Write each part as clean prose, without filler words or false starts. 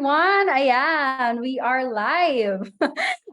everyone! Ayan, we are live.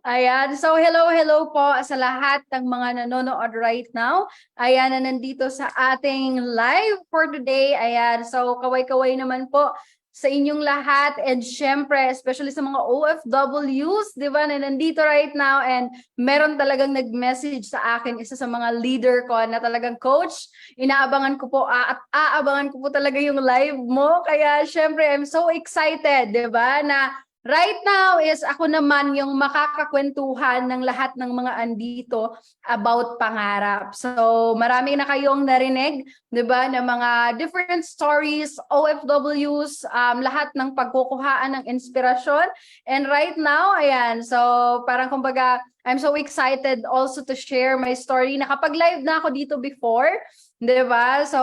Ayan, so hello po sa lahat ng mga nanonood right now. Ayan, na nandito sa ating live for today. Ayan, so kaway-kaway naman po sa inyong lahat and syempre, especially sa mga OFWs, di ba, na nandito right now and meron talagang nag-message sa akin, isa sa mga leader ko na talagang coach, inaabangan ko po at aabangan ko po talaga yung live mo. Kaya syempre, I'm so excited, di ba, na right now is ako naman yung makakakwentuhan ng lahat ng mga andito about pangarap. So marami na kayong narinig, 'di ba, na mga different stories, OFWs, lahat ng pagkukuhaan ng inspirasyon. And right now, ayan, so parang kumbaga I'm so excited also to share my story. Nakapag-live na ako dito before, 'di ba? So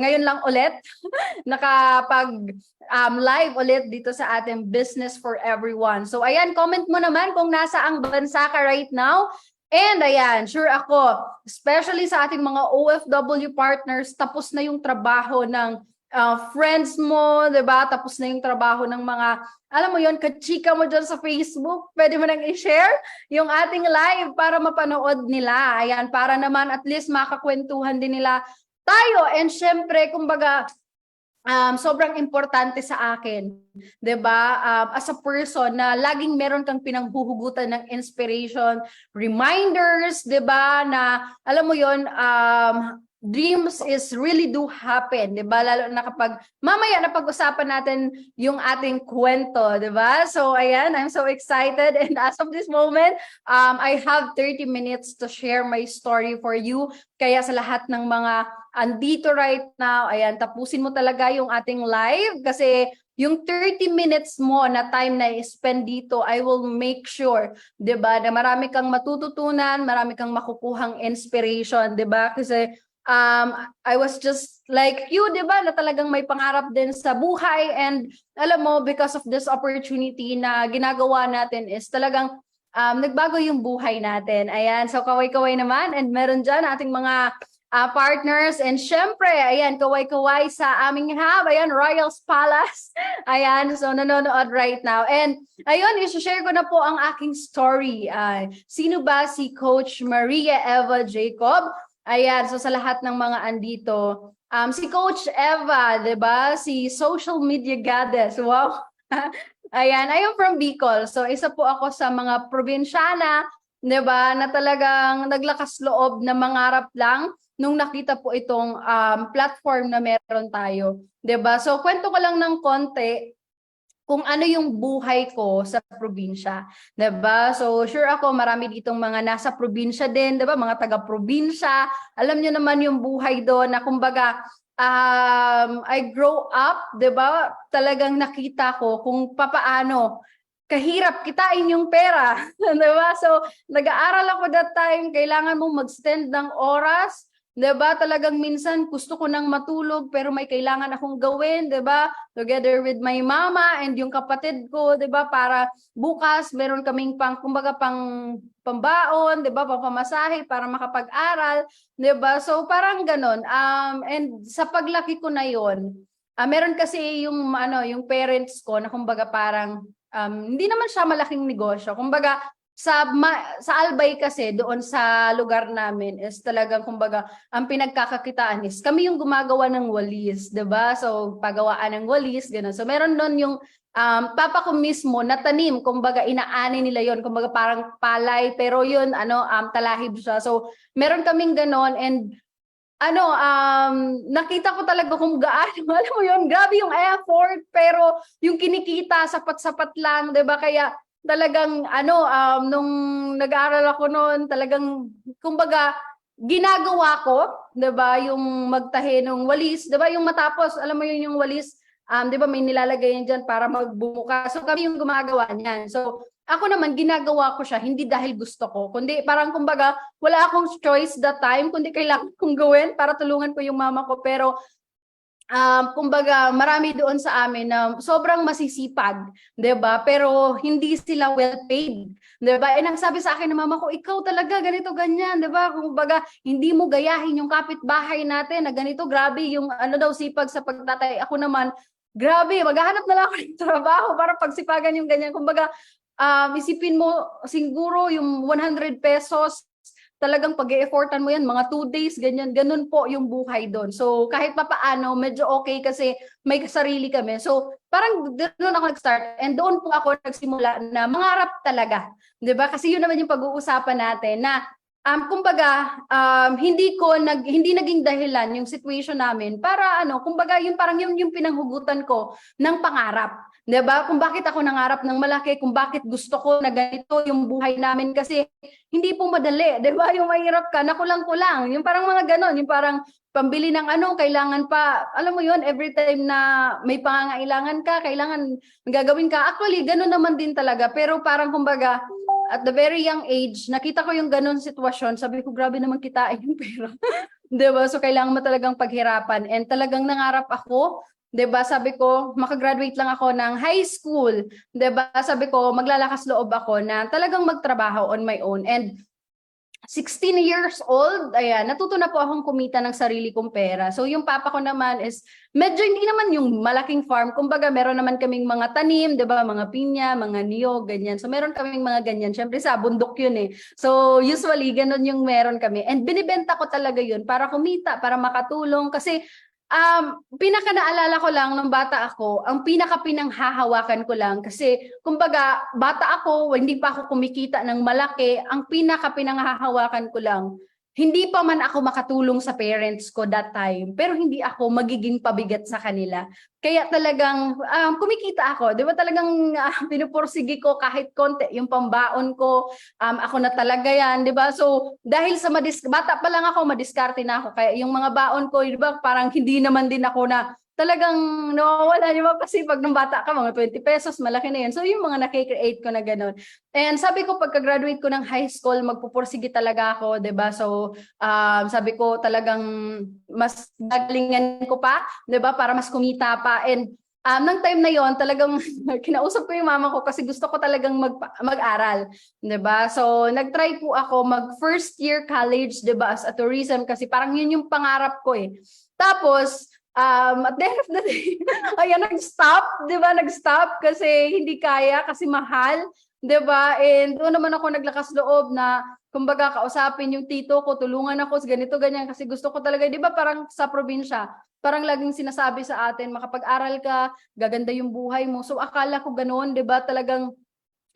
ngayon lang ulit nakapag live ulit dito sa ating Business for Everyone. So ayan, comment mo naman kung nasa ang bansa ka right now. And ayan, sure ako, especially sa ating mga OFW partners, tapos na yung trabaho ng friends mo, 'di ba? Tapos na yung trabaho ng mga, alam mo yon, kachika mo dyan sa Facebook. Pwede mo nang i-share yung ating live para mapanood nila. Ayan, para naman at least makakwentuhan din nila tayo. And syempre, kumbaga, sobrang importante sa akin, 'di ba? As a person na laging meron kang pinanghuhugutan ng inspiration, reminders, 'di ba? Na alam mo 'yon, dreams is really do happen, 'di ba? Lalo na kapag mamaya na pag-usapan natin yung ating kwento, 'di ba? So ayan, I'm so excited and as of this moment, I have 30 minutes to share my story for you. Kaya sa lahat ng mga andito right now, ayan, tapusin mo talaga yung ating live kasi yung 30 minutes mo na time na i-spend dito, I will make sure, 'di ba, na marami kang matututunan, marami kang makukuhang inspiration, 'di ba? Kasi I was just like you, 'di ba, na talagang may pangarap din sa buhay and alam mo, because of this opportunity na ginagawa natin is talagang nagbago yung buhay natin. Ayan, so kaway-kaway naman and meron dyan ating mga partners and syempre, ayan, kaway-kaway sa aming hub, ayan, Royals Palace. Ayan, so nanonood right now. And ayun, i-share ko na po ang aking story. Sino ba si Coach Maria Eva Jacob? Ayan, so sa lahat ng mga andito, si Coach Eva, 'di ba? Si social media goddess. Wow. Ayan, I am from Bicol. So isa po ako sa mga probinsyana, 'di ba, na talagang naglakas loob na mangarap lang nung nakita po itong platform na meron tayo, 'di ba? So kwento ko lang ng konti kung ano yung buhay ko sa probinsya, 'di ba? So sure ako marami ditong mga nasa probinsya din, 'di ba? Mga taga-probinsya. Alam niyo naman yung buhay doon na kumbaga I grow up, 'di ba? Talagang nakita ko kung papaano kahirap kitain yung pera, 'di ba? So nag-aaral ako that time, kailangan mong mag-spend ng oras, 'di ba? Talagang minsan gusto ko nang matulog pero may kailangan akong gawin, 'di ba? Together with my mama and yung kapatid ko, 'di ba? Para bukas meron kaming kumbaga pambaon, 'di ba? Pamasahe para makapag-aral, 'di ba? So parang ganon. And sa paglaki ko na 'yon, meron kasi yung yung parents ko na kumbaga parang hindi naman siya malaking negosyo. Kumbaga sa Albay kasi doon sa lugar namin is talagang kumbaga ang pinagkakakitaan is kami yung gumagawa ng walis, 'di ba? So pagawaan ng walis, ganun. So meron doon yung papa ko mismo na tanim, kumbaga inaani nila yon, kumbaga parang palay pero yun talahib siya. So meron kaming ganon and nakita ko talaga kung gaano, alam mo yun, grabe yung effort pero yung kinikita sapat-sapat lang, 'di ba? Kaya talagang nung nag-aaral ako noon, talagang kumbaga ginagawa ko, 'di ba, yung magtahi ng walis, 'di ba, yung matapos, alam mo yun yung walis, 'di ba, may nilalagay yan diyan para magbumuka. So kami yung gumagawa niyan. So ako naman ginagawa ko siya hindi dahil gusto ko, kundi parang kumbaga wala akong choice that time, kundi kailangan kong gawin para tulungan ko yung mama ko. Pero kumbaga marami doon sa amin na sobrang masisipag, 'di ba? Pero hindi sila well paid, 'di ba? And ang sabi sa akin ng mama ko, ikaw talaga ganito ganyan, 'di ba? Kumbaga hindi mo gayahin yung kapitbahay natin na ganito, grabe yung daw sipag sa pagtatay. Ako naman grabe, maghahanap na lang ako ng trabaho para pagsipagan yung ganyan. Kumbaga, isipin mo, siguro yung 100 pesos, talagang pag-e-effortan mo yan, mga 2 days, ganyan, ganun po yung buhay doon. So, kahit pa paano, medyo okay kasi may sarili kami. So, parang doon ako nag-start and doon po ako nagsimula na mangarap talaga. 'Di ba? Kasi yun naman yung pag-uusapan natin na kumbaga, hindi naging dahilan yung situation namin para ano, kumbaga yung parang yung pinanghugutan ko ng pangarap. 'Di ba? Kung bakit ako nangarap ng malaki, kung bakit gusto ko na ganito yung buhay namin kasi hindi po madali, 'di ba? Yung mahirap ka, nakulang-kulang. Yung parang mga ganon, yung parang pambili ng ano, kailangan pa, alam mo yun, every time na may pangangailangan ka, kailangan gagawin ka. Actually, ganon naman din talaga. Pero parang kumbaga, at the very young age, nakita ko yung ganon sitwasyon. Sabi ko, grabe naman kitain yung pera. 'Di ba? So kailangan mo talagang paghirapan and talagang nangarap ako, 'di ba? Sabi ko, makagraduate lang ako ng high school, 'di ba? Sabi ko, maglalakas loob ako na talagang magtrabaho on my own and 16 years old, ayan, natuto na po akong kumita ng sarili kong pera. So yung papa ko naman is medyo hindi naman yung malaking farm. Kumbaga meron naman kaming mga tanim, 'di ba? Mga pinya, mga niyog, ganyan. So meron kaming mga ganyan. Syempre sa bundok 'yun eh. So usually ganun yung meron kami. And binibenta ko talaga 'yun para kumita, para makatulong kasi pinaka naalala ko lang nung bata ako, ang pinaka pinanghahawakan ko lang kasi kumbaga bata ako, hindi pa ako kumikita ng malaki, ang pinaka pinanghahawakan ko lang, hindi pa man ako makatulong sa parents ko that time, pero hindi ako magiging pabigat sa kanila. Kaya talagang kumikita ako, 'di ba talagang pinupursige ko kahit konti yung pambaon ko, ako na talaga 'yan, 'di ba? So, dahil sa bata pa lang ako, madiskarte na ako. Kaya yung mga baon ko, 'di ba, parang hindi naman din ako na talagang nawawala, 'di ba? Kasi pag nung bata ka, mga 20 pesos, malaki na 'yan. So, yung mga nakikreate ko na gano'n. And sabi ko, pagka-graduate ko ng high school, magpupursige talaga ako, 'di ba? So, sabi ko talagang mas gagalingan ko pa, 'di ba? Para mas kumita pa. And nang time na yon talagang kinausap ko yung mama ko kasi gusto ko talagang mag-aral, 'di ba? So nag-try po ako mag first year college, 'di ba, as a tourism kasi parang yun yung pangarap ko eh. Tapos at the end of the day, ayan, nag-stop, 'di ba? Nag-stop kasi hindi kaya, kasi mahal, 'di ba? And doon naman ako naglakas loob na kumbaga kausapin yung tito ko, tulungan ako sa ganito ganyan kasi gusto ko talaga, 'di ba, parang sa probinsya, parang laging sinasabi sa atin, makapag-aral ka, gaganda yung buhay mo. So akala ko ganoon, 'di ba? Talagang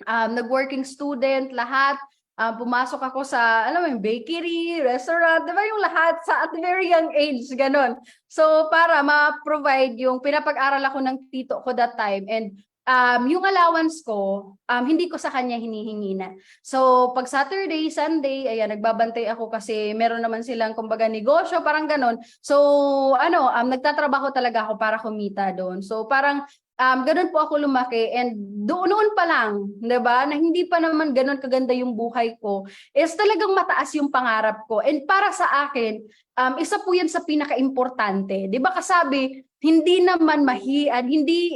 nag-working student lahat. Pumasok ako sa, alam mo yung bakery, restaurant, 'di ba, yung lahat sa at very young age, ganon. So para ma-provide yung pinapag-aral ako ng tito ko that time and yung allowance ko, hindi ko sa kanya hinihingi na. So pag Saturday, Sunday, ayan, nagbabantay ako kasi meron naman silang kumbaga negosyo, parang ganon. So ano, nagtatrabaho talaga ako para kumita doon. So parang ganun po ako lumaki and noon pa lang, 'di ba, na hindi pa naman ganun kaganda yung buhay ko, is talagang mataas yung pangarap ko. And para sa akin, isa po 'yan sa pinaka-importante. 'Di ba kasabi, hindi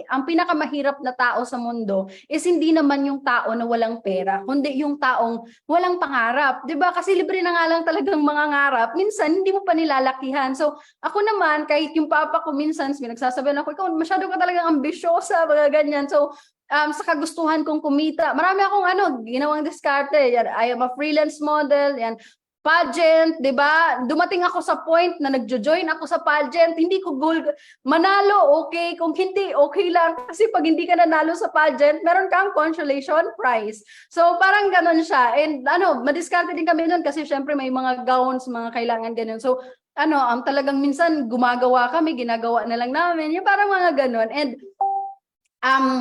ang pinakamahirap na tao sa mundo is hindi naman yung tao na walang pera, kundi yung taong walang pangarap. 'Di ba? Kasi libre na nga lang talagang mangangarap. Minsan hindi mo pa nilalakihan. So ako naman, kahit yung papa ko minsan, pinagsasabihan ako, ikaw masyado ka talagang ambisyosa, mga ganyan. So, sa kagustuhan kong kumita, marami akong ginawang diskarte. Yan, I am a freelance model, yan, pageant, 'di ba? Dumating ako sa point na nagjo-join ako sa pageant, hindi ko goal manalo, okay, kung hindi okay lang kasi pag hindi ka nanalo sa pageant, meron kang consolation prize. So parang ganoon siya. And madiskarte din kami noon kasi syempre may mga gowns, mga kailangan ganun. So talagang minsan gumagawa kami, ginagawa na lang namin, yung parang mga ganun. And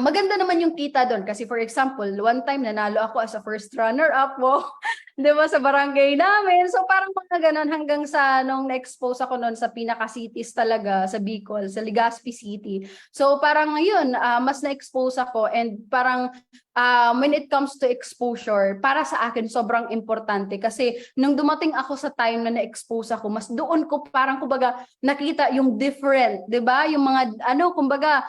maganda naman yung kita doon kasi for example, one time nanalo ako as a first runner-up mo, 'di ba, sa barangay namin. So parang mga ganon hanggang sa nung na-expose ako noon sa pinaka-cities talaga sa Bicol, sa Legazpi City. So parang ngayon, mas na-expose ako and parang when it comes to exposure, para sa akin sobrang importante kasi nung dumating ako sa time na na-expose ako, mas doon ko parang kumbaga nakita yung different, 'di ba? Yung mga kumbaga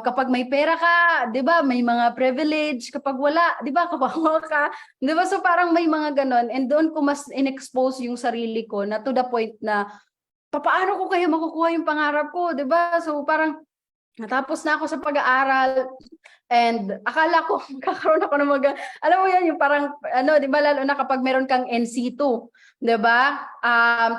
kapag may pera ka, 'di ba, may mga privilege, kapag wala, 'di ba, kawawa ka, 'di ba? So parang may mga ganon and doon ko mas in-expose yung sarili ko na to the point na papaano ko kaya makukuha yung pangarap ko, 'di ba? So parang natapos na ako sa pag-aaral and akala ko magkakaroon ako ng alam mo yan, yung parang ano, 'di ba, lalo na kapag meron kang NC2, 'di ba?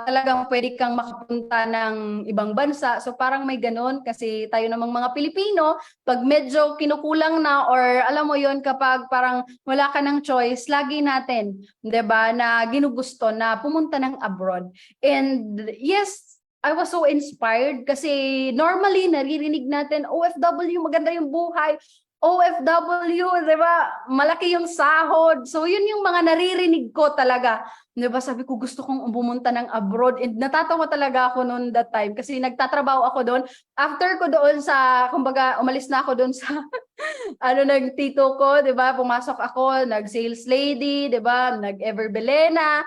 Talagang pwede kang makapunta ng ibang bansa. So parang may ganun kasi tayo namang mga Pilipino, pag medyo kinukulang na or alam mo yon, kapag parang wala ka ng choice, lagi natin, 'di ba, na ginugusto na pumunta ng abroad. And yes, I was so inspired kasi normally naririnig natin OFW, maganda yung buhay. OFW, 'di ba? Malaki yung sahod. So yun yung mga naririnig ko talaga. 'Di ba? Sabi ko gusto kong pumunta ng abroad and natatawa talaga ako noon that time kasi nagtatrabaho ako doon. After ko doon sa, kumbaga, umalis na ako doon sa ano, nagtito ko, 'di ba? Pumasok ako, nag-sales lady, 'di ba? Nag-Ever Belena,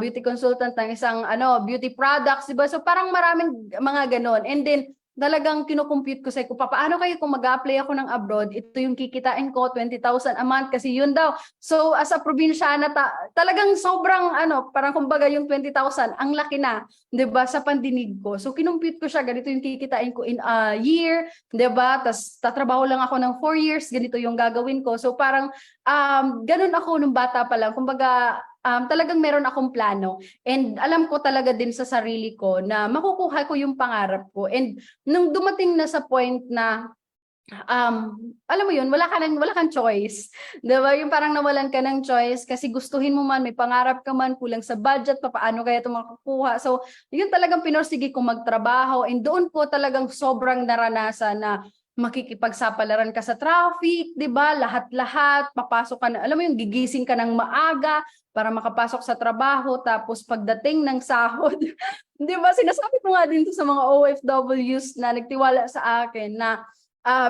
beauty consultant ng isang ano, beauty products, 'di ba? So parang maraming mga ganon. And then talagang kino-compute ko sa ko, paano kayo kung mag-apply ako ng abroad, ito yung kikitain ko, 20,000 a month kasi yun daw. So as a probinsyana, talagang sobrang ano, parang kumbaga yung 20,000, ang laki na, 'di ba, sa pandinig ko. So kinompute ko siya, ganito yung kikitain ko in a year, 'di ba? Tas tatrabaho lang ako ng 4 years, ganito yung gagawin ko. So parang ganun ako nung bata pa lang. Kumbaga talagang meron akong plano and alam ko talaga din sa sarili ko na makukuha ko yung pangarap ko. And nung dumating na sa point na alam mo yun, wala kang choice. 'Di ba? Yung parang nawalan ka ng choice kasi gustuhin mo man, may pangarap ka man, kulang sa budget, paano kaya ito makukuha? So, yun talagang pinorsige kong magtrabaho and doon ko talagang sobrang naranasan na makikipagsapalaran ka sa traffic, 'di ba? Lahat-lahat, papasok ka na, alam mo yung gigising ka ng maaga para makapasok sa trabaho, tapos pagdating ng sahod, 'di ba? Sinasabi ko nga din to sa mga OFWs na nagtiwala sa akin na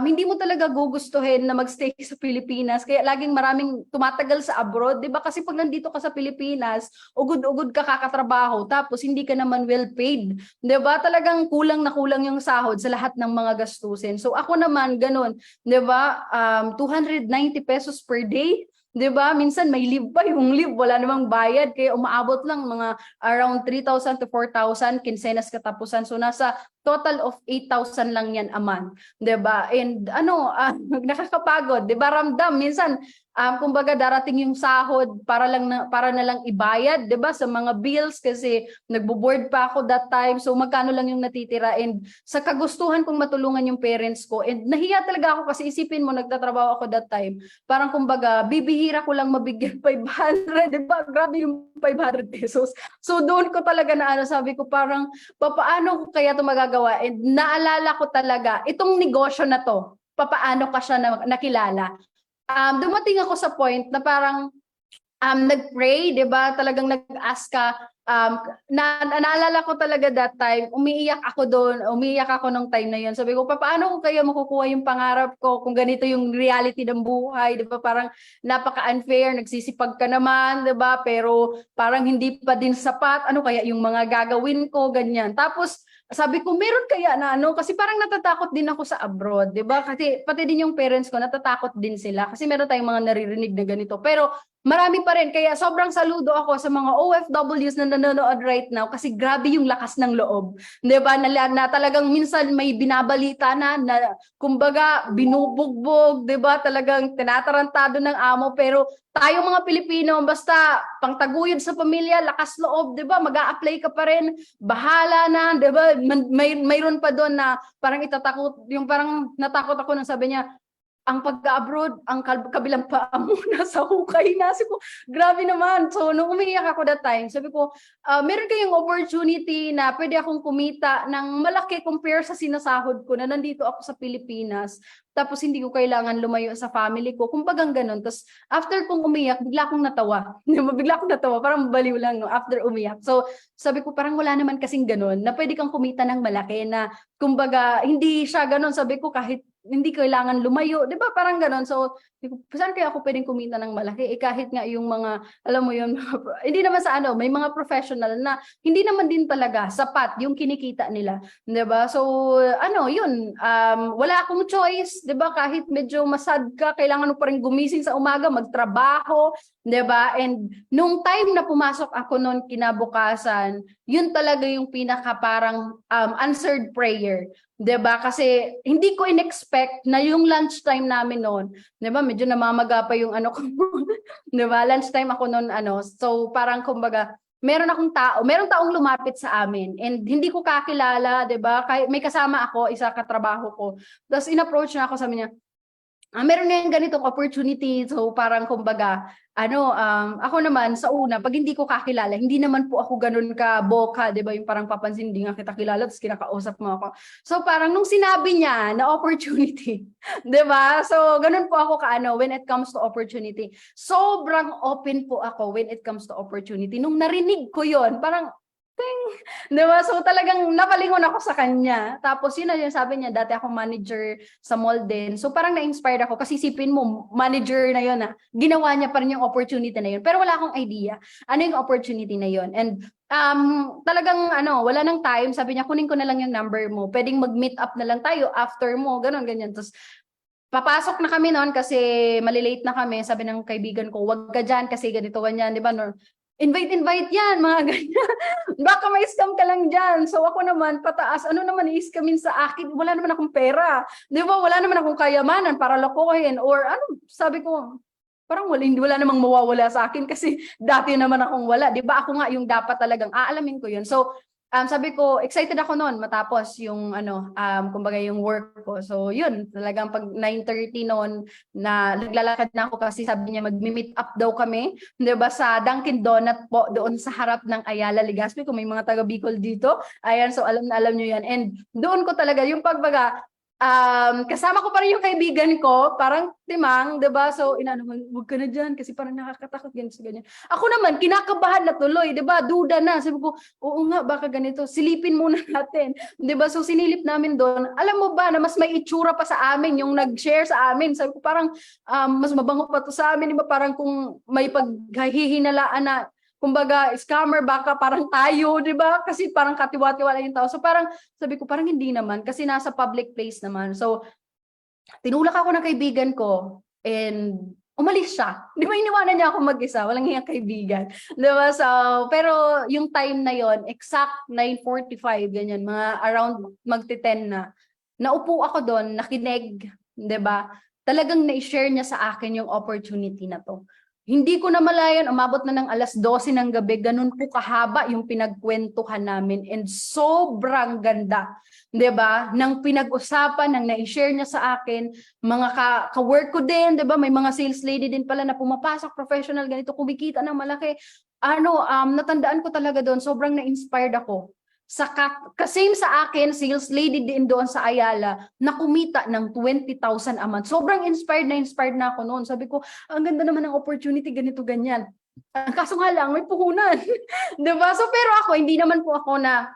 hindi mo talaga gugustuhin na magstay sa Pilipinas. Kaya laging maraming tumatagal sa abroad, 'di ba? Kasi pag nandito ka sa Pilipinas, ugod-ugod ka kakatrabaho tapos hindi ka naman well paid, 'di ba? Talagang kulang na kulang yung sahod sa lahat ng mga gastusin. So ako naman ganun, 'di ba? 290 pesos per day. 'Di ba? Minsan may leave pa, yung leave wala namang bayad kaya umaabot lang mga around 3,000 to 4,000 kinsenas katapusan. So nasa total of 8,000 lang yan a month, 'di ba? And ano, nakakapagod, 'di ba? Ramdam minsan kumbaga darating yung sahod para na lang ibayad, 'di ba, sa mga bills kasi nagbo-board pa ako that time. So magkano lang yung natitira and sa kagustuhan kong matulungan yung parents ko. And nahiya talaga ako kasi isipin mo nagtatrabaho ako that time. Parang kumbaga bibihira ko lang mabigyan 500, 'di ba? Grabe yung 500 pesos. So doon ko talaga na ano, sabi ko parang papaano ko kaya ito magagawa? And naalala ko talaga, itong negosyo na to, papaano ka siya nakilala. Dumating ako sa point na parang nag-pray, 'di ba? Talagang nag-ask ka. Naalala ko talaga that time, umiiyak ako doon, umiiyak ako nung time na 'yon. Sabi ko, paano ko kaya makukuha yung pangarap ko kung ganito yung reality ng buhay, 'di ba? Parang napaka-unfair, nagsisipag ka naman, 'di ba? Pero parang hindi pa din sapat. Ano kaya yung mga gagawin ko, ganyan. Tapos sabi ko, meron kaya na ano, kasi parang natatakot din ako sa abroad, 'di ba? Kasi pati din yung parents ko natatakot din sila kasi meron tayong mga naririnig na ganito. Pero marami pa rin. Kaya sobrang saludo ako sa mga OFWs na nanonood right now kasi grabe yung lakas ng loob. 'Di ba? Na talagang minsan may binabalita na kumbaga binubugbog, 'di ba? Talagang tinatarantado ng amo, pero tayo mga Pilipino basta pangtaguyod sa pamilya, lakas loob, 'di ba? Mag-a-apply ka pa rin, bahala na, 'di ba? Mayroon pa doon na parang itatakot, yung parang natakot ako nang sabi niya, ang pag-abroad, ang kabilang paa mo nasa hukay na. Sabi ko, grabe naman. So, nung umiiyak ako that time, sabi ko, meron kayong opportunity na pwede akong kumita ng malaki compare sa sinasahod ko na nandito ako sa Pilipinas. Tapos hindi ko kailangan lumayo sa family ko. Kumbagang ganun. Tapos after kong umiyak, bigla akong natawa. Bigla akong natawa. Parang baliw lang no, after umiyak. So sabi ko, parang wala naman kasing ganun na pwede kang kumita ng malaki na kumbaga hindi siya ganun. Sabi ko, kahit hindi kailangan lumayo, 'di ba? Parang gano'n. So, saan kaya ako pwedeng kumita ng malaki? Eh kahit nga yung mga, alam mo yun, hindi naman sa ano, may mga professional na hindi naman din talaga sapat yung kinikita nila, 'di ba? So, ano, yun, wala akong choice, 'di ba? Kahit medyo masad ka, kailangan mo pa rin gumising sa umaga, magtrabaho, 'di ba? And nung time na pumasok ako noon kinabukasan, yun talaga yung pinaka parang answered prayer. 'Di ba? Kasi hindi ko in-expect na yung lunchtime namin noon, 'di ba? Medyo namamaga pa yung ano ko. 'Di ba? Lunchtime ako noon ano. So parang kumbaga, merong taong lumapit sa amin and hindi ko kakilala, 'di ba? May kasama ako, isa katrabaho ko. Tapos in-approach na ako, sabi niya, meron na yung ganitong opportunity. So parang kumbaga, ako naman sa una, pag hindi ko kakilala, hindi naman po ako ganun ka boka, 'di ba? Yung parang papansin, hindi nga kita kilala, tapos kinakausap mo ako. So parang nung sinabi niya na opportunity, 'di ba? So ganun po ako kaano when it comes to opportunity. Sobrang open po ako when it comes to opportunity. Nung narinig ko 'yon, parang ting, 'di ba? So talagang napalingon ako sa kanya. Tapos yun na yung sabi niya, dati akong manager sa mall din. So parang na-inspired ako kasi isipin mo, manager na yun ginawa niya pa rin yung opportunity na yun. Pero wala akong idea ano yung opportunity na yun. And talagang wala nang time. Sabi niya, kunin ko na lang yung number mo. Pwedeng mag-meet up na lang tayo after mo, ganun, ganyan. Tapos papasok na kami noon kasi malilate na kami. Sabi ng kaibigan ko, wag ka dyan kasi ganito, ganyan, di ba? No? Invite yan, mga ganyan. Baka may scam ka lang dyan. So ako naman, pataas, ano naman i-scamin sa akin? Wala naman akong pera. Di ba? Wala naman akong kayamanan para lokohin. Or sabi ko, parang wala namang mawawala sa akin kasi dati naman akong wala. Di ba? Ako nga yung dapat talagang aalamin ko yun. So, sabi ko, excited ako noon matapos yung kumbaga yung work ko. So yun, talagang pag 9:30 noon na naglalakad na ako kasi sabi niya magmi-meet up daw kami, 'di ba, sa Dunkin Donut po doon sa harap ng Ayala Legazpi, kung may mga taga Bicol dito. Ayan, so alam na alam niyo yan. And doon ko talaga yung pagbaga kasama ko pa rin yung kaibigan ko, parang timang, 'di ba? So inano, wag ka na diyan kasi parang nakakatakot ganyan. Ako naman kinakabahan na tuloy, 'di ba? Duda na. Sabi ko, oo nga, baka ganito. Silipin muna natin, 'di ba? So sinilip namin doon. Alam mo ba na mas may itsura pa sa amin yung nag-share sa amin. Sabi ko parang mas mabango pa to sa amin, 'di ba? Parang kung may paghihinalaan na kumbaga scammer, baka parang tayo, 'di ba? Kasi parang katiwa-tiwala yung tao. So parang sabi ko parang hindi naman kasi nasa public place naman. So tinulak ako ng kaibigan ko and umalis siya. 'Di ba, iniwanan niya ako mag-isa, walang hiyang kaibigan. 'Di ba? So pero yung time na yon, exact 9:45 ganyan, mga around magte-10 na. Naupo ako doon, nakinig, 'di ba? Talagang na-share niya sa akin yung opportunity na 'to. Hindi ko namalayan, umabot na ng 12:00 ng gabi, ganun po kahaba yung pinagkwentuhan namin and sobrang ganda, 'di ba? Nang pinag-usapan, nang na-share niya sa akin, mga ka-work ko din, 'di ba? May mga sales lady din pala na pumapasok, professional, ganito, kumikita ng malaki. Natandaan ko talaga doon, sobrang na-inspired ako. Same sa akin, sales lady din doon sa Ayala na kumita ng 20,000 a month. Sobrang inspired na ako noon. Sabi ko, ang ganda naman ng opportunity, ganito, ganyan. Kaso nga lang, may puhunan. 'Di ba? So, pero ako, hindi naman po ako na,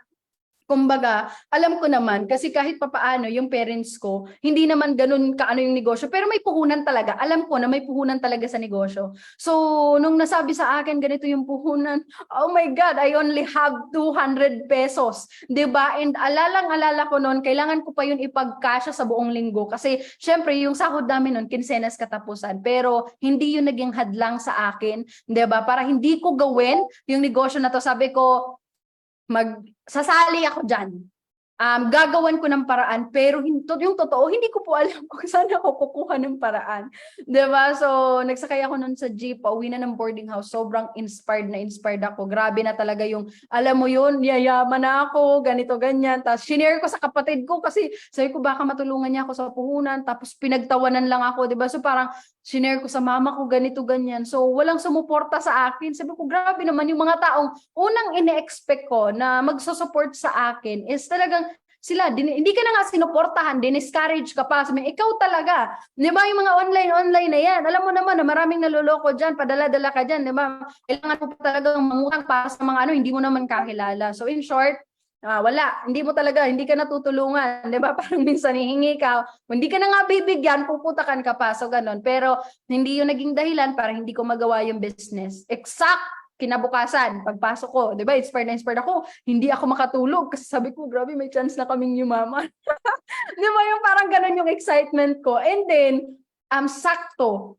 kumbaga, alam ko naman, kasi kahit papaano, yung parents ko, hindi naman ganun kaano yung negosyo, pero may puhunan talaga. Alam ko na may puhunan talaga sa negosyo. So, nung nasabi sa akin, ganito yung puhunan, oh my God, I only have 200 pesos. 'Di ba? And alala ko noon, kailangan ko pa yun ipagkasya sa buong linggo. Kasi, syempre, yung sahod namin noon, kinsenas katapusan. Pero, hindi yun naging hadlang sa akin. 'Di ba? Para hindi ko gawin yung negosyo na to. Sabi ko, sasali ako dyan. Gagawan ko ng paraan, pero yung totoo, hindi ko po alam kung saan ako kukuha ng paraan. 'Di ba? So, nagsakay ako nun sa jeep, pauwi na ng boarding house. Sobrang inspired ako. Grabe na talaga yung, alam mo yun, yayaman na ako, ganito, ganyan. Tapos, shinare ko sa kapatid ko kasi sabi ko, baka matulungan niya ako sa puhunan. Tapos, pinagtawanan lang ako, 'di ba? So, parang, shinare ko sa mama ko, ganito, ganyan. So, walang sumuporta sa akin. Sabi ko, grabe naman yung mga taong unang ine-expect ko na magsusupport sa akin is talagang sila, hindi ka na nga sinuportahan, discourage ka pa. Sabi, ikaw talaga. Di ba yung mga online na yan? Alam mo naman na maraming naloloko dyan, padala-dala ka dyan. Di ba? Kailangan mo pa talagang mangutang para sa mga hindi mo naman kakilala. So in short, wala. Hindi ka natutulungan. Di ba? Parang minsan hihingi ka, hindi ka na nga bibigyan, puputakan ka pa. So ganun. Pero hindi yung naging dahilan para hindi ko magawa yung business. Exact kinabukasan, pagpasok ko, 'di ba? Inspired ako. Hindi ako makatulog kasi sabi ko, grabe, may chance na kaming yumaman. 'Di ba? Yung parang ganun yung excitement ko. And then, sakto.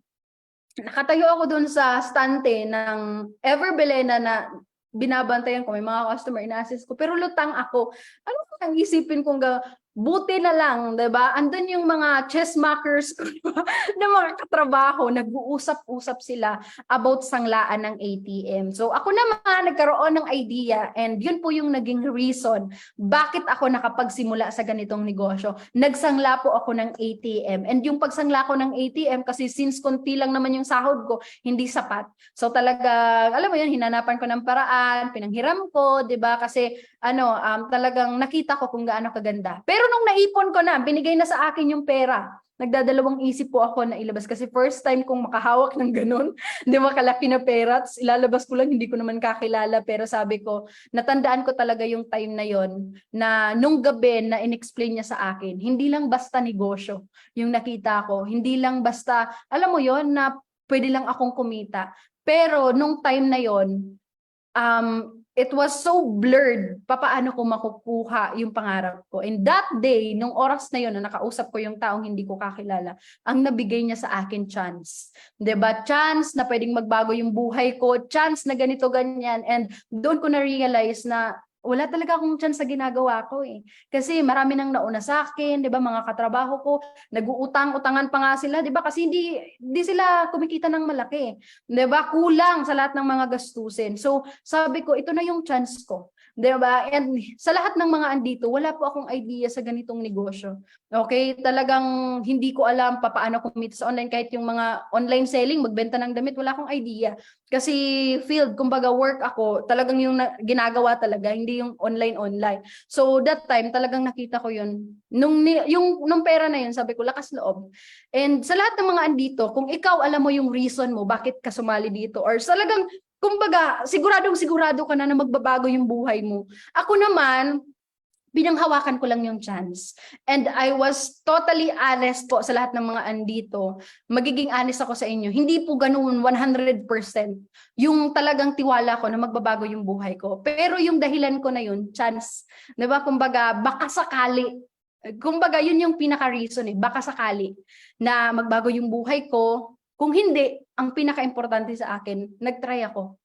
Nakatayo ako doon sa stante ng Ever Belena na binabantayan ko, may mga customer, ina-assist ko, pero lutang ako. Ano ang isipin kong buti na lang, 'di ba? Andun yung mga chessmakers ko, di ba? Na mga katrabaho, nag-uusap-usap sila about sanglaan ng ATM. So ako naman nagkaroon ng idea and yun po yung naging reason bakit ako nakapagsimula sa ganitong negosyo. Nagsangla po ako ng ATM and yung pagsangla ko ng ATM kasi since konti lang naman yung sahod ko, hindi sapat. So talaga, alam mo yun, hinanapan ko ng paraan, pinanghiram ko, 'di ba? Kasi talagang nakita ko kung gaano kaganda. Pero nung naipon ko na, binigay na sa akin yung pera. Nagdadalawang isip po ako na ilabas kasi first time kong makahawak ng ganun. Di ba kalaki na pera? Ilalabas ko lang, hindi ko naman kakilala. Pero sabi ko, natandaan ko talaga yung time na yon na nung gabi na in-explain niya sa akin, hindi lang basta negosyo yung nakita ko. Hindi lang basta, alam mo yon na pwede lang akong kumita. Pero nung time na yon, it was so blurred papaano ko makukuha yung pangarap ko. And that day, nung oras na yun na nakausap ko yung taong hindi ko kakilala, ang nabigay niya sa akin chance. 'Di ba? Chance na pwedeng magbago yung buhay ko, chance na ganito ganyan. And doon ko na-realize na wala talaga akong chance sa ginagawa ko eh. Kasi marami nang nauna sa akin, 'di ba, mga katrabaho ko, nag-uutang-utangan pa nga sila, 'di ba? Kasi hindi sila kumikita ng malaki. 'Di ba? Kulang sa lahat ng mga gastusin. So, sabi ko, ito na yung chance ko. 'Di ba? And sa lahat ng mga andito, wala po akong idea sa ganitong negosyo. Okay? Talagang hindi ko alam paano kumita sa online kahit yung mga online selling, magbenta ng damit, wala akong idea. Kasi field, kumbaga work ako, talagang yung ginagawa talaga, hindi yung online-online. So that time, talagang nakita ko yun. Nung pera na yun, sabi ko, lakas loob. And sa lahat ng mga andito, kung ikaw alam mo yung reason mo, bakit ka sumali dito, or talagang, kumbaga, sigurado ka na magbabago yung buhay mo. Ako naman, binanghawakan ko lang yung chance. And I was totally honest po sa lahat ng mga andito. Magiging honest ako sa inyo. Hindi po ganoon 100% yung talagang tiwala ko na magbabago yung buhay ko. Pero yung dahilan ko na yun, chance. 'Di ba? Kumbaga, baka sakali. Kumbaga, yun yung pinaka-reason eh. Baka sakali na magbago yung buhay ko. Kung hindi, ang pinaka-importante sa akin, nag-try ako.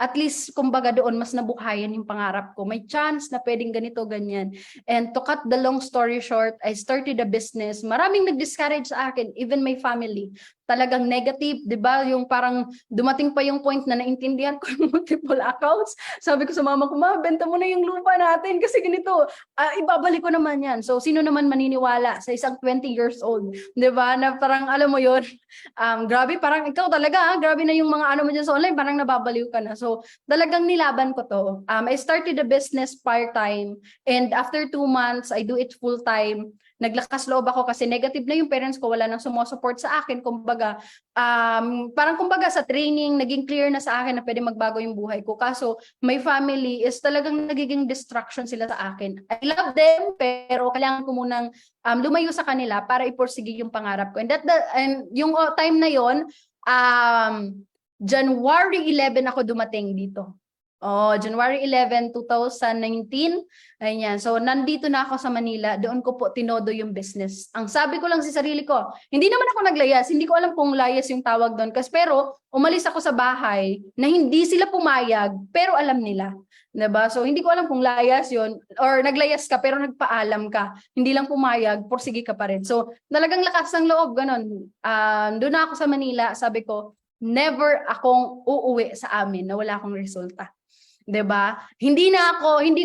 At least, kumbaga doon, mas nabuhayan yung pangarap ko. May chance na pwedeng ganito, ganyan. And to cut the long story short, I started a business. Maraming nag-discourage sa akin, even my family. Talagang negative, di ba? Yung parang dumating pa yung point na naintindihan ko yung multiple accounts. Sabi ko sa mama ko, ma, benta mo na yung lupa natin kasi ganito, ibabalik ko naman yan. So, sino naman maniniwala sa isang 20 years old? Di ba? Na parang, alam mo yun, grabe, parang ikaw talaga, grabe na yung mga ano mo dyan sa online, parang nababaliw ka na. So, talagang nilaban ko to. I started a business part-time and after 2 months, I do it full-time. Naglakas loob ako kasi negative na yung parents ko, wala nang sumusupport sa akin. Kumbaga, parang kumbaga sa training, naging clear na sa akin na pwede magbago yung buhay ko. Kaso, my family is talagang nagiging distraction sila sa akin. I love them, pero kailangan ko munang lumayo sa kanila para iporsige yung pangarap ko. And yung time na yon, January 11 ako dumating dito. January 11, 2019. Ayan. So, nandito na ako sa Manila. Doon ko po tinodo yung business. Ang sabi ko lang sa sarili ko, hindi naman ako naglayas. Hindi ko alam kung layas yung tawag doon. Pero, umalis ako sa bahay na hindi sila pumayag, pero alam nila. Diba? So, hindi ko alam kung layas yun or naglayas ka pero nagpaalam ka. Hindi lang pumayag, porsige ka pa rin. So, talagang lakas ng loob, ganun. Doon na ako sa Manila. Sabi ko, never akong uuwi sa amin na wala akong resulta. 'Di ba? Hindi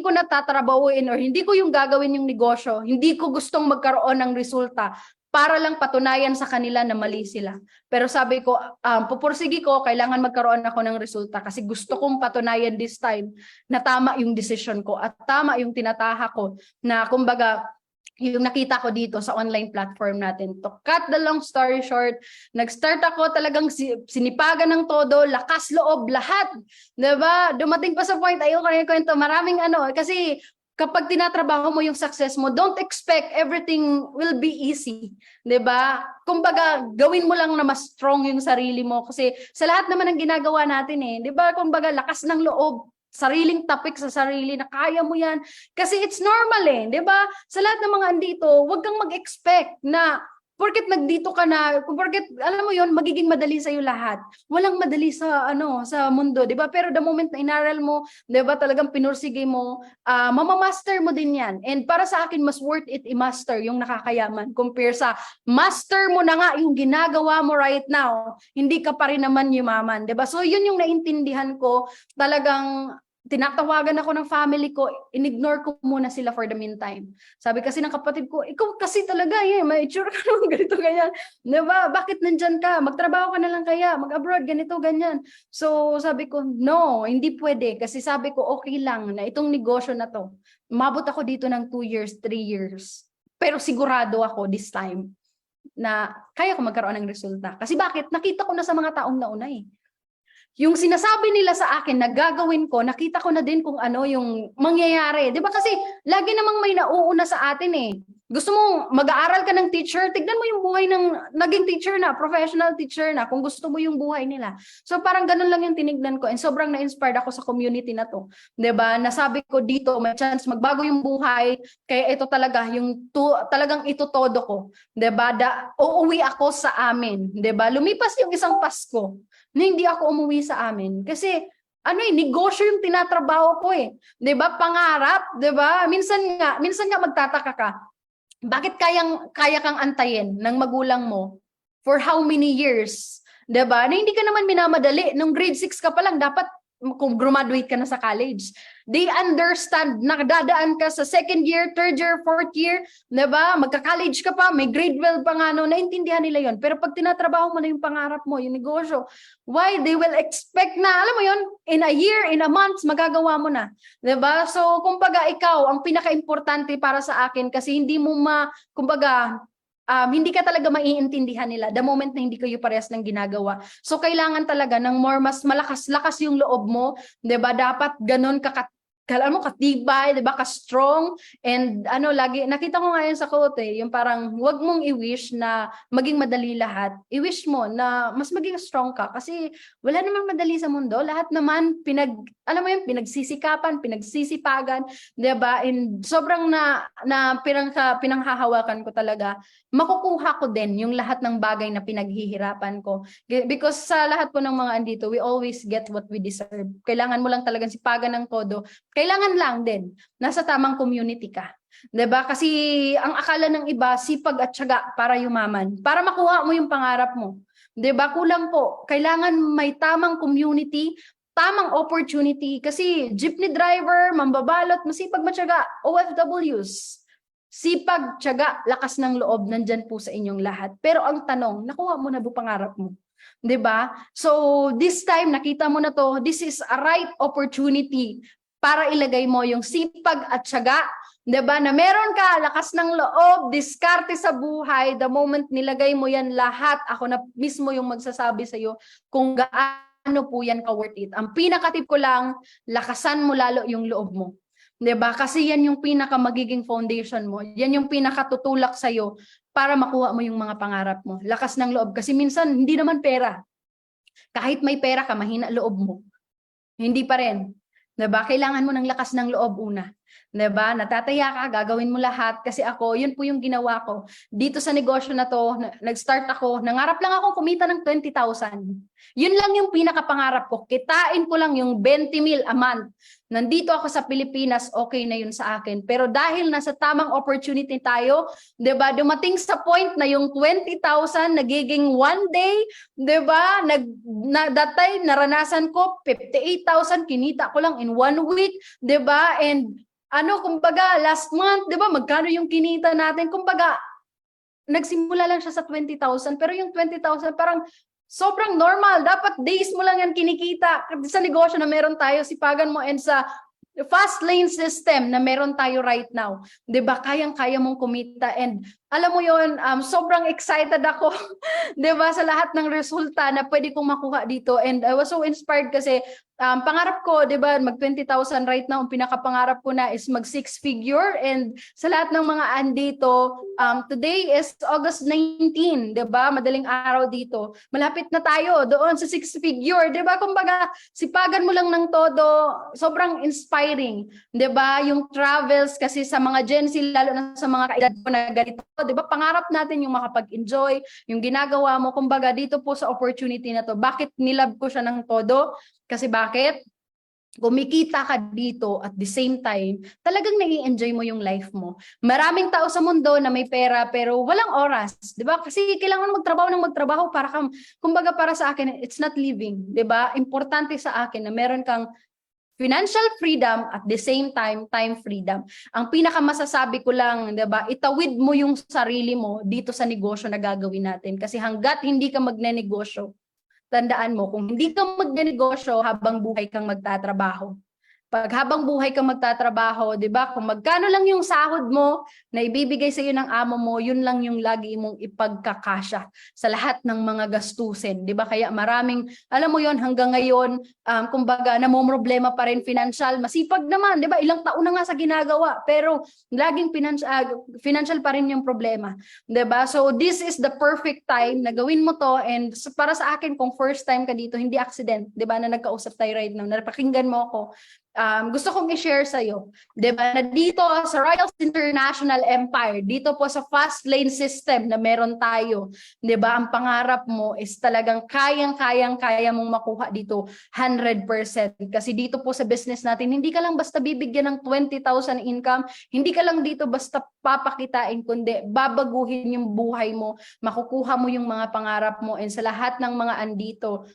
ko natatrabahuin or hindi ko yung gagawin yung negosyo. Hindi ko gustong magkaroon ng resulta para lang patunayan sa kanila na mali sila. Pero sabi ko, pupursigi ko, kailangan magkaroon ako ng resulta kasi gusto kong patunayan this time na tama yung decision ko at tama yung tinataha ko na kumbaga yung nakita ko dito sa online platform natin. To cut the long story short, nag-start ako talagang sinipagan ng todo, lakas loob, lahat. Diba? Dumating pa sa point, ayoko na yung kwento, maraming kasi kapag tinatrabaho mo yung success mo, don't expect everything will be easy. Diba? Kumbaga, gawin mo lang na mas strong yung sarili mo kasi sa lahat naman ng ginagawa natin diba? Kumbaga, lakas ng loob, sariling tapik sa sarili na kaya mo yan. Kasi it's normal di ba? Sa lahat ng mga andito, huwag kang mag-expect na porket nagdito ka na, porket alam mo yon, magiging madali sa iyo lahat. Walang madali sa sa mundo, 'di ba? Pero the moment na inaral mo, 'di ba, talagang pinursige mo, mamamaster mo din 'yan. And para sa akin, mas worth it i-master yung nakakayaman compare sa master mo na nga yung ginagawa mo right now, hindi ka pa rin naman yumaman, 'di ba? So yun yung naintindihan ko, talagang tinatawagan ako ng family ko, in-ignore ko muna sila for the meantime. Sabi kasi ng kapatid ko, ikaw kasi talaga may itsura ka naman ganito, ganyan. Diba? Bakit nandyan ka? Magtrabaho ka na lang kaya, mag-abroad, ganito, ganyan. So sabi ko, no, hindi pwede. Kasi sabi ko, okay lang na itong negosyo na to, umabot ako dito ng 2 years, 3 years. Pero sigurado ako this time na kaya ko magkaroon ng resulta. Kasi bakit? Nakita ko na sa mga taong nauna eh. Yung sinasabi nila sa akin na gagawin ko, nakita ko na din kung ano yung mangyayari. Di ba kasi lagi namang may nauuna sa atin eh. Gusto mo mag-aaral ka ng teacher, tignan mo yung buhay ng naging teacher na, professional teacher na, kung gusto mo yung buhay nila. So parang ganun lang yung tinignan ko and sobrang na-inspired ako sa community na to. Di ba? Nasabi ko dito, may chance magbago yung buhay, kaya ito talaga, talagang ito todo ko. Di ba? Uuwi ako sa amin. Di ba? Lumipas yung isang Pasko na hindi ako umuwi sa amin. Kasi, negosyo yung tinatrabaho ko eh. 'Di ba? Pangarap, 'di ba? Minsan nga magtataka ka. Bakit kaya kang antayin ng magulang mo for how many years? 'Di ba? Na hindi ka naman minamadali. Nung grade 6 ka pa lang, dapat kung graduate ka na sa college. They understand na dadaan ka sa second year, third year, fourth year, 'di ba? Magka-college ka pa, may grade 12 pa nga, naintindihan nila 'yon. Pero pag tinatrabaho mo na yung pangarap mo, yung negosyo, why they will expect na, alam mo 'yon, in a year, in a month, magagawa mo na, 'di ba? So, kumbaga ikaw ang pinaka-importante para sa akin kasi hindi mo hindi ka talaga maiintindihan nila the moment na hindi kayo parehas ng ginagawa. So kailangan talaga ng mas malakas-lakas yung loob mo, 'di ba? Dapat ganun katibay, 'di ba? Ka-strong and lagi nakita ko ngayon sa quote yung parang wag mong i-wish na maging madali lahat. I-wish mo na mas maging strong ka kasi wala namang madali sa mundo. Lahat naman pinagsisikapan, pinagsisipagan, 'di ba? And sobrang pinanghahawakan ko talaga. Makukuha ko din yung lahat ng bagay na pinaghihirapan ko. Because sa lahat po ng mga andito, we always get what we deserve. Kailangan mo lang talagang sipagan ng todo. Kailangan lang din, nasa tamang community ka. 'Di ba? Kasi ang akala ng iba, sipag at tiyaga para yumaman. Para makuha mo yung pangarap mo. 'Di ba? Kulang po. Kailangan may tamang community, tamang opportunity. Kasi jeepney driver, mambabalot, masipag matyaga, OFWs. Sipag, tiyaga, lakas ng loob, nandyan po sa inyong lahat. Pero ang tanong, nakuha mo na ba pangarap mo? 'Di ba? So this time, nakita mo na to, this is a right opportunity para ilagay mo yung sipag at tiyaga, 'di ba? Na meron ka, lakas ng loob, diskarte sa buhay, the moment nilagay mo yan lahat, ako na mismo yung magsasabi sa iyo kung gaano po yan ka-worth it. Ang pinaka-tip ko lang, lakasan mo lalo yung loob mo. 'Di ba? Kasi yan yung pinaka magiging foundation mo. Yan yung pinakatutulak sa iyo para makuha mo yung mga pangarap mo. Lakas ng loob kasi minsan hindi naman pera. Kahit may pera ka, mahina loob mo. Hindi pa rin. 'Di ba? Kailangan mo ng lakas ng loob una. 'Di ba? Natataya ka, gagawin mo lahat kasi ako, yun po yung ginawa ko. Dito sa negosyo na to, nag-start ako, nangarap lang ako kumita ng 20,000. Yun lang yung pinakapangarap ko. Kitain ko lang yung 20,000 a month. Nandito ako sa Pilipinas, okay na yun sa akin. Pero dahil nasa tamang opportunity tayo, 'di ba? Dumating sa point na yung 20,000 nagiging one day, 'di ba? That time naranasan ko 58,000 kinita ko lang in 1 week, 'di ba? And kumbaga last month, 'di ba? Magkano yung kinita natin? Kumbaga nagsimula lang siya sa 20,000 pero yung 20,000 parang sobrang normal. Dapat days mo lang yan kinikita sa negosyo na meron tayo, sipagan mo, and sa fast lane system na meron tayo right now. 'Di ba? Kayang-kaya mong kumita and alam mo yon, sobrang excited ako 'di ba, sa lahat ng resulta na pwede kong makuha dito. And I was so inspired kasi pangarap ko, 'di ba, mag 20,000 right now. Ang pinakapangarap ko na is mag six figure. And sa lahat ng mga andito, today is August 19, 'di ba? Madaling araw dito. Malapit na tayo doon sa six figure, 'di ba? Kumbaga, sipagan mo lang ng todo. Sobrang inspiring, 'di ba? Yung travels kasi sa mga Gen Z, lalo na sa mga kaedad ko na ganito, 'di ba? Pangarap natin yung makapag-enjoy, yung ginagawa mo. Kumbaga, dito po sa opportunity na to, bakit nilab ko siya ng todo? Kasi bakit? Kumikita ka dito at the same time, talagang nai-enjoy mo yung life mo. Maraming tao sa mundo na may pera pero walang oras, 'di ba? Kasi kailangan magtrabaho para kang, kumbaga para sa akin, it's not living, 'di ba? Importante sa akin na meron kang financial freedom at the same time, time freedom. Ang pinakamasasabi ko lang, 'di ba? Itawid mo yung sarili mo dito sa negosyo na gagawin natin kasi hangga't hindi ka magnenegosyo, tandaan mo, kung hindi ka magnenegosyo, habang buhay kang magtatrabaho. Pag habang buhay kang magtatrabaho, 'di ba? Kung magkano lang yung sahod mo na ibibigay sa iyo ng amo mo, yun lang yung lagi mong ipagkakasya sa lahat ng mga gastusin, 'di ba? Kaya maraming, alam mo yon, hanggang ngayon, kumbaga namomroblema pa rin financial. Masipag naman, 'di ba? Ilang taon na nga sa ginagawa, pero laging financial pa rin yung problema, 'di ba? So this is the perfect time na gawin mo to. And para sa akin, kung first time ka dito, hindi accident, 'di ba? Na nagkausap tayo right now, napakinggan mo ako. Gusto kong i-share sa iyo, 'di ba, na dito sa Royals International Empire, dito po sa fast lane system na meron tayo, 'di ba, ang pangarap mo is talagang kaya mong makuha dito 100%. Kasi dito po sa business natin, hindi ka lang basta bibigyan ng 20,000 income, hindi ka lang dito basta papakitain, kundi babaguhin yung buhay mo, makukuha mo yung mga pangarap mo. And sa lahat ng mga andito,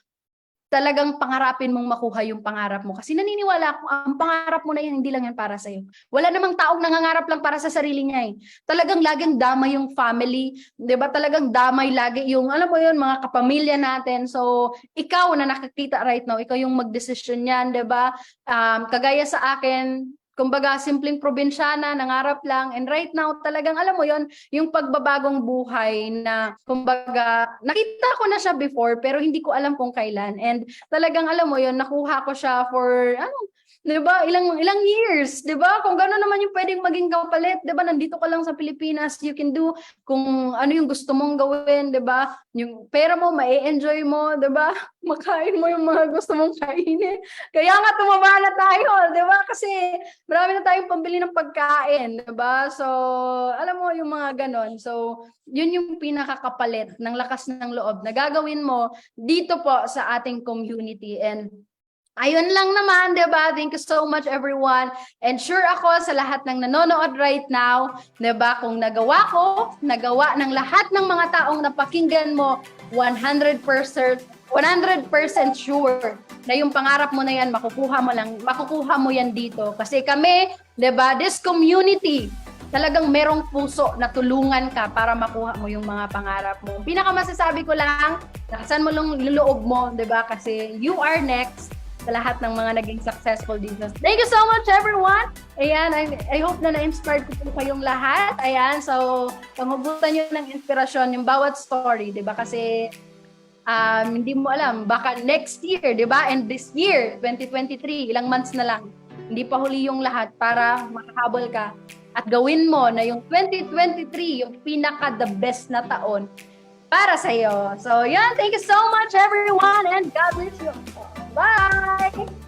talagang pangarapin mong makuha yung pangarap mo. Kasi naniniwala ako, ang pangarap mo na yan, hindi lang yan para sa'yo. Wala namang taong nangangarap lang para sa sarili niya eh. Talagang laging damay yung family, 'di ba? Talagang damay lagi yung, alam mo yun, mga kapamilya natin. So, ikaw na nakikita right now, ikaw yung magdesisyon yan, 'di ba? Kagaya sa akin, kumbaga, simpleng probinsyana, nangarap lang. And right now, talagang alam mo yon, yung pagbabagong buhay na, kumbaga, nakita ko na siya before, pero hindi ko alam kung kailan. And talagang alam mo yon, nakuha ko siya for, 'di ba? Ilang years, 'di ba? Kung gano'n naman yung pwedeng maging kapalit, 'di ba? Nandito ka lang sa Pilipinas, you can do kung ano yung gusto mong gawin, 'di ba? Yung pera mo, mai-enjoy mo, 'di ba? Makain mo yung mga gusto mong kainin. Kaya nga tumaba na tayo, 'di ba? Kasi marami na tayong pambili ng pagkain, 'di ba? So, alam mo yung mga ganon. So, yun yung pinakakapalit ng lakas ng loob na gagawin mo dito po sa ating community. And ayun lang naman, 'di ba? Thank you so much everyone. And sure ako sa lahat ng nanonood right now, 'di ba? Kung nagawa ko, nagawa ng lahat ng mga taong napakinggan mo, 100% sure na yung pangarap mo na yan, makukuha mo yan dito. Kasi kami, 'di ba, this community, talagang merong puso na tulungan ka para makuha mo yung mga pangarap mo. Pinakamasasabi ko lang, lakasan mo lang yung loob mo, 'di ba? Kasi you are next sa lahat ng mga naging successful business. Thank you so much everyone. Ayan, I hope na na-inspired ko po kayong lahat. Ayan, so panghugutan nyo ng inspirasyon yung bawat story, 'di ba? Kasi hindi mo alam, baka next year, 'di ba? And this year, 2023, ilang months na lang. Hindi pa huli yung lahat para makahabol ka at gawin mo na yung 2023 yung pinaka the best na taon para sa iyo. So, yan, thank you so much everyone and God bless you. Bye!